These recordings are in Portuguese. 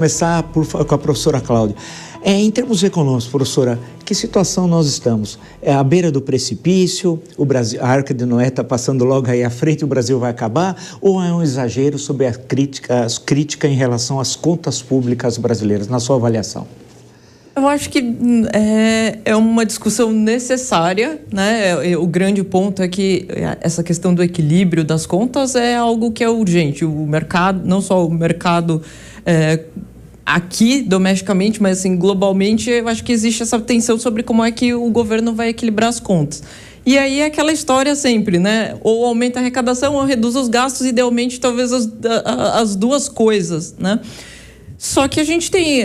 Começar com a professora Cláudia. Em termos econômicos, professora, que situação nós estamos? É à beira do precipício, o Brasil, a Arca de Noé está passando logo aí à frente, o Brasil vai acabar? Ou é um exagero sobre as críticas em relação às contas públicas brasileiras, na sua avaliação? Eu acho que é uma discussão necessária, né? O grande ponto é que essa questão do equilíbrio das contas é algo que é urgente. O mercado, não só o mercado aqui domesticamente, mas assim, globalmente, eu acho que existe essa tensão sobre como é que o governo vai equilibrar as contas. E aí é aquela história sempre, né? Ou aumenta a arrecadação ou reduz os gastos, idealmente talvez as duas coisas, né? Só que a gente tem,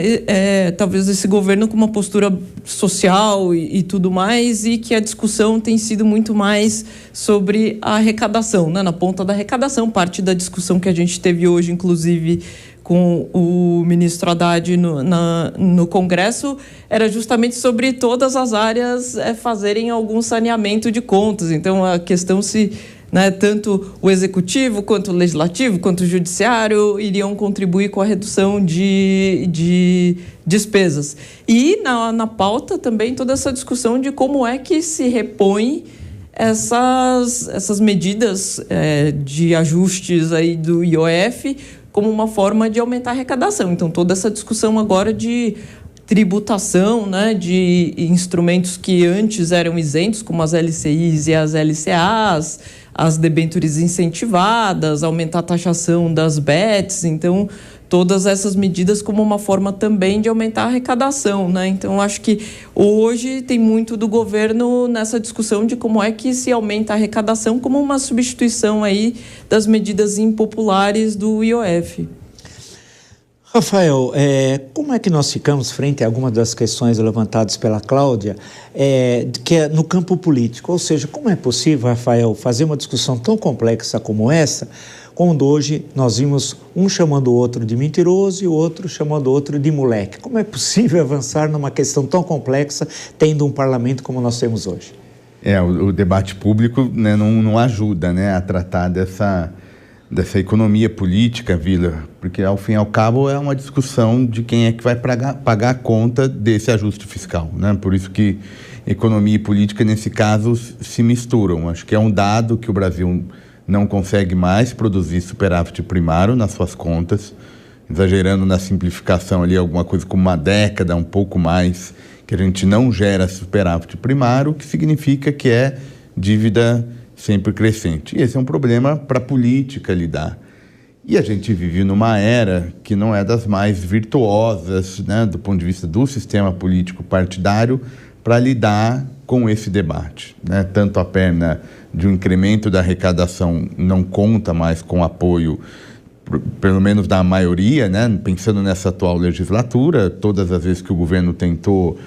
talvez, esse governo com uma postura social e tudo mais, e que a discussão tem sido muito mais sobre a arrecadação, né? Na ponta da arrecadação. Parte da discussão que a gente teve hoje, inclusive, com o ministro Haddad no Congresso, era justamente sobre todas as áreas fazerem algum saneamento de contas. Então, a questão se... né, tanto o executivo, quanto o legislativo, quanto o judiciário iriam contribuir com a redução de despesas. E na pauta também toda essa discussão de como é que se repõe essas medidas de ajustes aí do IOF como uma forma de aumentar a arrecadação. Então, toda essa discussão agora de tributação, né, de instrumentos que antes eram isentos, como as LCIs e as LCAs, as debêntures incentivadas, aumentar a taxação das bets. Então, todas essas medidas como uma forma também de aumentar a arrecadação, né? Então, acho que hoje tem muito do governo nessa discussão de como é que se aumenta a arrecadação como uma substituição aí das medidas impopulares do IOF. Rafael, como é que nós ficamos frente a algumas das questões levantadas pela Cláudia, que é no campo político? Ou seja, como é possível, Rafael, fazer uma discussão tão complexa como essa, quando hoje nós vimos um chamando o outro de mentiroso e o outro chamando o outro de moleque? Como é possível avançar numa questão tão complexa, tendo um parlamento como nós temos hoje? O debate público, né, não ajuda, né, a tratar dessa economia política, Vila, porque ao fim e ao cabo é uma discussão de quem é que vai pagar a conta desse ajuste fiscal, né? Por isso que economia e política, nesse caso, se misturam. Acho que é um dado que o Brasil não consegue mais produzir superávit primário nas suas contas, exagerando na simplificação ali, alguma coisa como uma década, um pouco mais, que a gente não gera superávit primário, o que significa que é dívida sempre crescente. E esse é um problema para a política lidar. E a gente vive numa era que não é das mais virtuosas, né, do ponto de vista do sistema político partidário, para lidar com esse debate, né? Tanto a perna de um incremento da arrecadação não conta mais com apoio, pelo menos da maioria, né? Pensando nessa atual legislatura, todas as vezes que o governo tentou,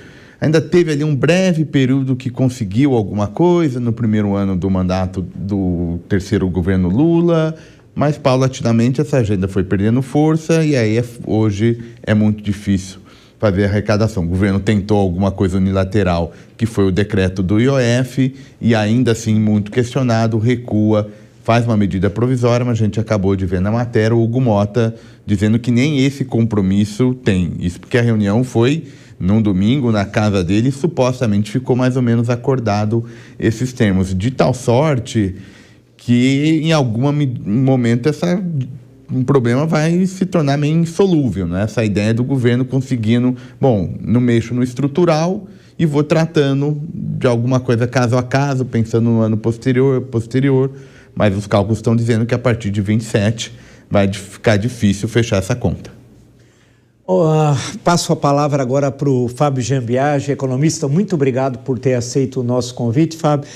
ainda teve ali um breve período que conseguiu alguma coisa no primeiro ano do mandato do terceiro governo Lula, mas paulatinamente essa agenda foi perdendo força e aí hoje é muito difícil fazer a arrecadação. O governo tentou alguma coisa unilateral, que foi o decreto do IOF, e ainda assim muito questionado, recua, faz uma medida provisória, mas a gente acabou de ver na matéria o Hugo Mota dizendo que nem esse compromisso tem. Isso porque a reunião foi num domingo na casa dele e supostamente ficou mais ou menos acordado esses termos, de tal sorte que em algum momento um problema vai se tornar meio insolúvel, né? Essa ideia do governo conseguindo, não mexo no estrutural e vou tratando de alguma coisa caso a caso, pensando no ano posterior, mas os cálculos estão dizendo que a partir de 27 vai ficar difícil fechar essa conta. Passo a palavra agora para o Fábio Jambiage, economista. Muito obrigado por ter aceito o nosso convite, Fábio.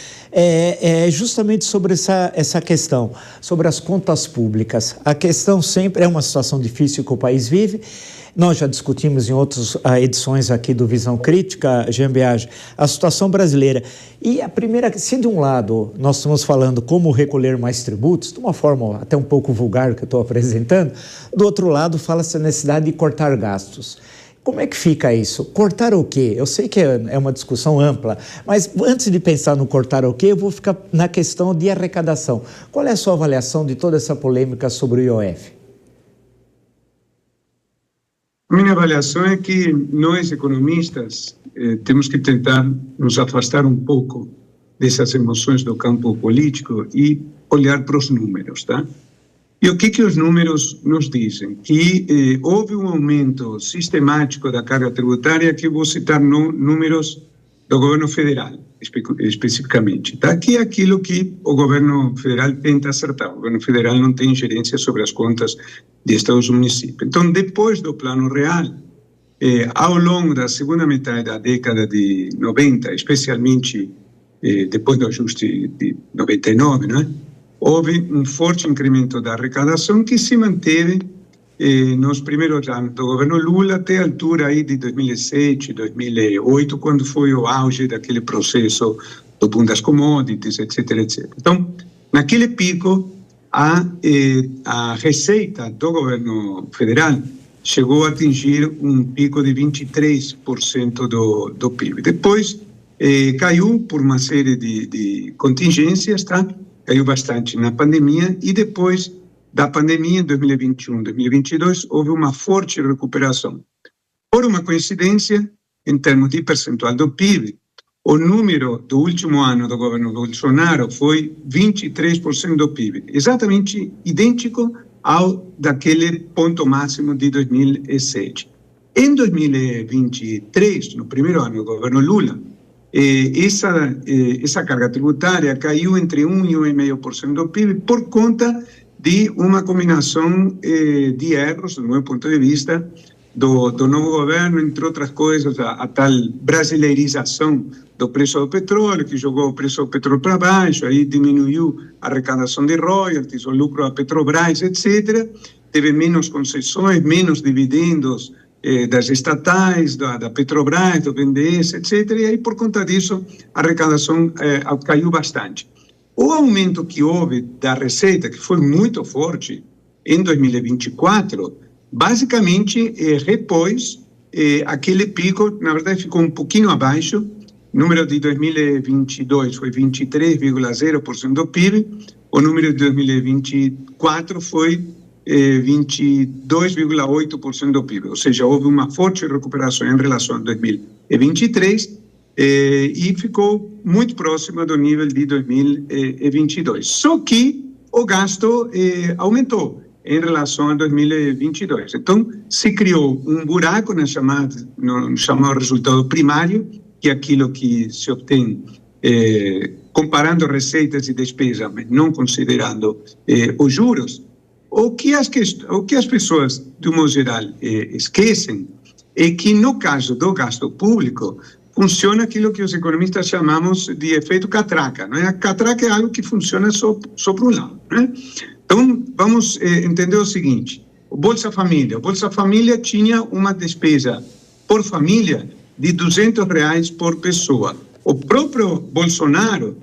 Justamente sobre essa questão, sobre as contas públicas. A questão sempre é uma situação difícil que o país vive. Nós já discutimos em outras edições aqui do Visão Crítica, Jambiage, a situação brasileira. E a primeira, se de um lado nós estamos falando como recolher mais tributos, de uma forma até um pouco vulgar que eu estou apresentando, do outro lado fala-se a necessidade de cortar gastos. Como é que fica isso? Cortar o quê? Eu sei que é uma discussão ampla, mas antes de pensar no cortar o quê, eu vou ficar na questão de arrecadação. Qual é a sua avaliação de toda essa polêmica sobre o IOF? Minha avaliação é que nós, economistas, temos que tentar nos afastar um pouco dessas emoções do campo político e olhar para os números, tá? E o que os números nos dizem? Que houve um aumento sistemático da carga tributária, que eu vou citar números do governo federal, especificamente, tá? Que é aquilo que o governo federal tenta acertar. O governo federal não tem ingerência sobre as contas de estados e municípios. Então, depois do Plano Real, ao longo da segunda metade da década de 90, especialmente depois do ajuste de 99, né? Houve um forte incremento da arrecadação que se manteve nos primeiros anos do governo Lula até a altura aí de 2007, 2008, quando foi o auge daquele processo do boom das commodities, etc, etc. Então, naquele pico, a receita do governo federal chegou a atingir um pico de 23% do PIB. Depois, caiu por uma série de contingências, tá? Caiu bastante na pandemia, e depois da pandemia, em 2021, 2022, houve uma forte recuperação. Por uma coincidência, em termos de percentual do PIB, o número do último ano do governo Bolsonaro foi 23% do PIB, exatamente idêntico ao daquele ponto máximo de 2007. Em 2023, no primeiro ano do governo Lula, essa carga tributária caiu entre 1% e 1,5% do PIB por conta de uma combinação de erros, do meu ponto de vista, do novo governo, entre outras coisas, a tal brasileirização do preço do petróleo, que jogou o preço do petróleo para baixo, aí diminuiu a arrecadação de royalties, o lucro da Petrobras, etc. Teve menos concessões, menos dividendos das estatais, da Petrobras, do BNDES, etc. E aí, por conta disso, a arrecadação caiu bastante. O aumento que houve da receita, que foi muito forte em 2024, basicamente repôs aquele pico, na verdade ficou um pouquinho abaixo. O número de 2022 foi 23,0% do PIB, o número de 2024 foi 22,8% do PIB, ou seja, houve uma forte recuperação em relação a 2023 e ficou muito próximo do nível de 2022. Só que o gasto aumentou em relação a 2022. Então, se criou um buraco no chamado resultado primário, que é aquilo que se obtém comparando receitas e despesas, mas não considerando os juros. O que as pessoas, de um modo geral, esquecem é que, no caso do gasto público, funciona aquilo que os economistas chamamos de efeito catraca. Não é? A catraca é algo que funciona só por um lado. Né? Então, vamos entender o seguinte: o Bolsa Família tinha uma despesa por família de R$200 por pessoa. O próprio Bolsonaro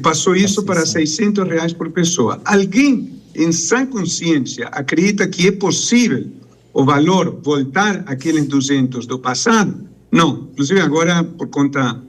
passou isso para R$600 por pessoa. Alguém em sã consciência acredita que é possível o valor voltar àqueles 200 do passado? Não. Inclusive agora, por conta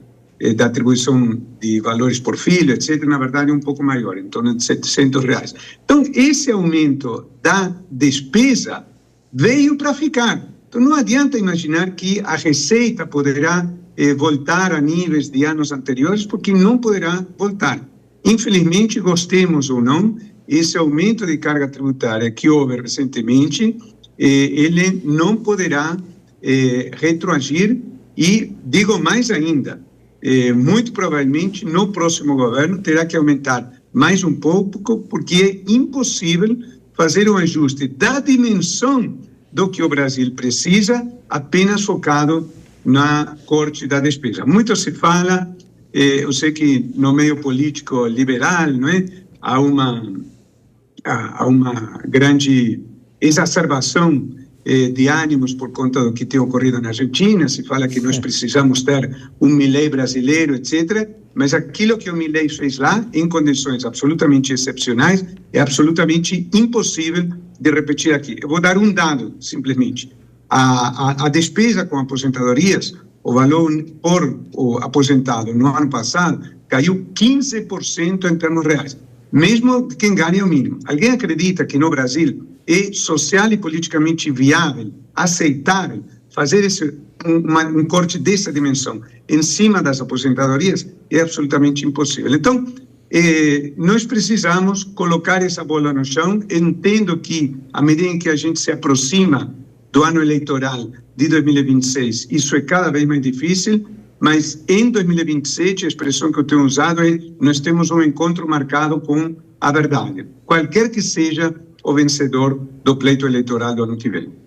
da atribuição de valores por filho, etc., na verdade é um pouco maior, em torno de R$700. Então, esse aumento da despesa veio para ficar. Então, não adianta imaginar que a receita poderá voltar a níveis de anos anteriores, porque não poderá voltar. Infelizmente, gostemos ou não, esse aumento de carga tributária que houve recentemente, ele não poderá retroagir e, digo mais ainda, muito provavelmente no próximo governo terá que aumentar mais um pouco, porque é impossível fazer um ajuste da dimensão do que o Brasil precisa, apenas focado na corte da despesa. Muito se fala, eu sei que no meio político liberal, não é? Há uma grande exacerbação de ânimos por conta do que tem ocorrido na Argentina. Se fala que nós precisamos ter um Milei brasileiro, etc. Mas aquilo que o Milei fez lá, em condições absolutamente excepcionais, é absolutamente impossível de repetir aqui. Eu vou dar um dado, simplesmente. A despesa com aposentadorias, o valor por o aposentado no ano passado, caiu 15% em termos reais. Mesmo quem ganha o mínimo. Alguém acredita que no Brasil é social e politicamente viável, aceitável, fazer um corte dessa dimensão em cima das aposentadorias é absolutamente impossível. Então, nós precisamos colocar essa bola no chão. Entendo que, à medida em que a gente se aproxima do ano eleitoral de 2026, isso é cada vez mais difícil, mas em 2027, a expressão que eu tenho usado é: nós temos um encontro marcado com a verdade, qualquer que seja o vencedor do pleito eleitoral do ano que vem.